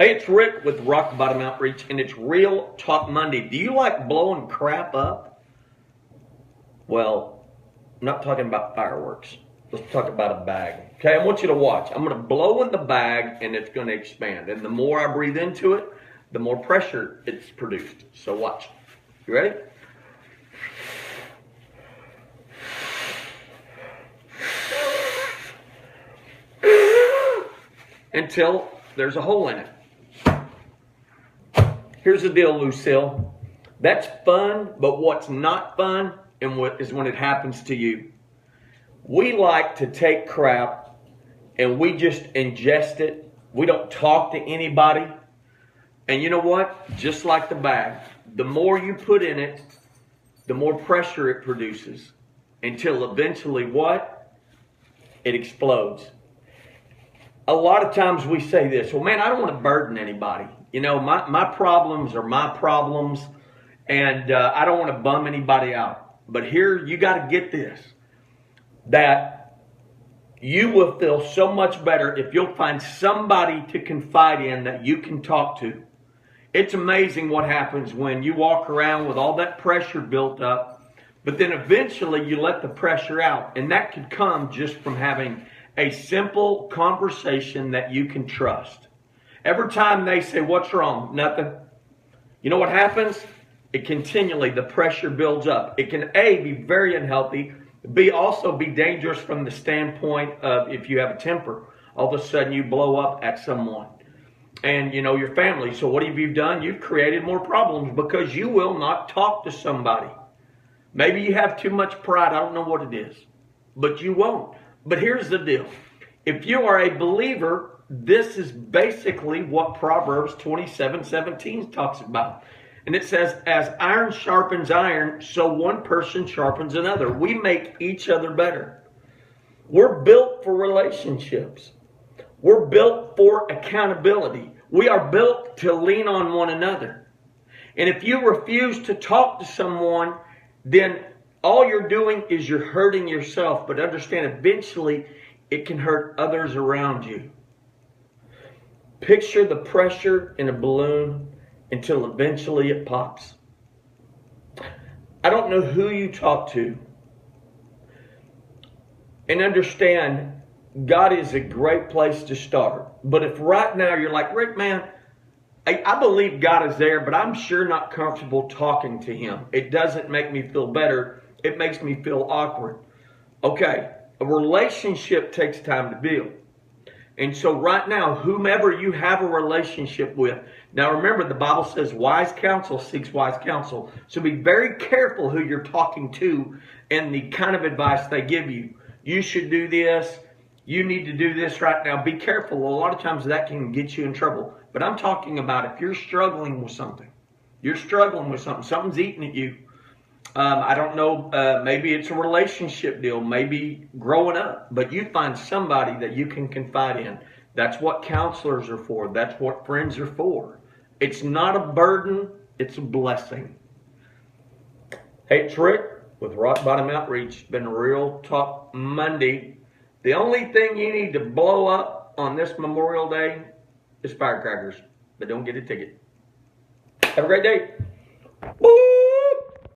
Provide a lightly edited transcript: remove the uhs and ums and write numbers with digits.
Hey, it's Rick with Rock Bottom Outreach, and it's Real Talk Monday. Do you like blowing crap up? Well, I'm not talking about fireworks. Let's talk about a bag. Okay, I want you to watch. I'm going to blow in the bag, and it's going to expand. And the more I breathe into it, the more pressure it's produced. So watch. You ready? Until there's a hole in it. Here's the deal, Lucille. That's fun, but what's not fun is when it happens to you. We like to take crap and we just ingest it. We don't talk to anybody. And you know what? Just like the bag, the more you put in it, the more pressure it produces until eventually what? It explodes. A lot of times we say this, well, man, I don't want to burden anybody. You know, my problems are my problems, and I don't want to bum anybody out. But here, you got to get this, that you will feel so much better if you'll find somebody to confide in that you can talk to. It's amazing what happens when you walk around with all that pressure built up, but then eventually you let the pressure out. And that could come just from having a simple conversation that you can trust. Every time they say, what's wrong? Nothing. You know what happens? It continually, the pressure builds up. It can A, be very unhealthy, B, also be dangerous from the standpoint of if you have a temper. All of a sudden you blow up at someone and, you know, your family. So what have you done? You've created more problems because you will not talk to somebody. Maybe you have too much pride. I don't know what it is, but you won't. But here's the deal. If you are a believer, this is basically what Proverbs 27:17 talks about. And it says, as iron sharpens iron, so one person sharpens another. We make each other better. We're built for relationships. We're built for accountability. We are built to lean on one another. And if you refuse to talk to someone, then all you're doing is you're hurting yourself. But understand, eventually it can hurt others around you. Picture the pressure in a balloon until eventually it pops. I don't know who you talk to. And understand, God is a great place to start. But if right now you're like, Rick, man, I believe God is there, but I'm sure not comfortable talking to Him. It doesn't make me feel better. It makes me feel awkward. Okay, a relationship takes time to build. And so right now, whomever you have a relationship with, now remember the Bible says wise counsel seeks wise counsel. So be very careful who you're talking to and the kind of advice they give you. You should do this. You need to do this right now. Be careful. A lot of times that can get you in trouble. But I'm talking about if you're struggling with something. You're struggling with something. Something's eating at you. I don't know, maybe it's a relationship deal, maybe growing up, but you find somebody that you can confide in. That's what counselors are for. That's what friends are for. It's not a burden, it's a blessing. Hey, it's Rick with Rock Bottom Outreach. It's been a Real Talk Monday. The only thing you need to blow up on this Memorial Day is firecrackers, but don't get a ticket. Have a great day.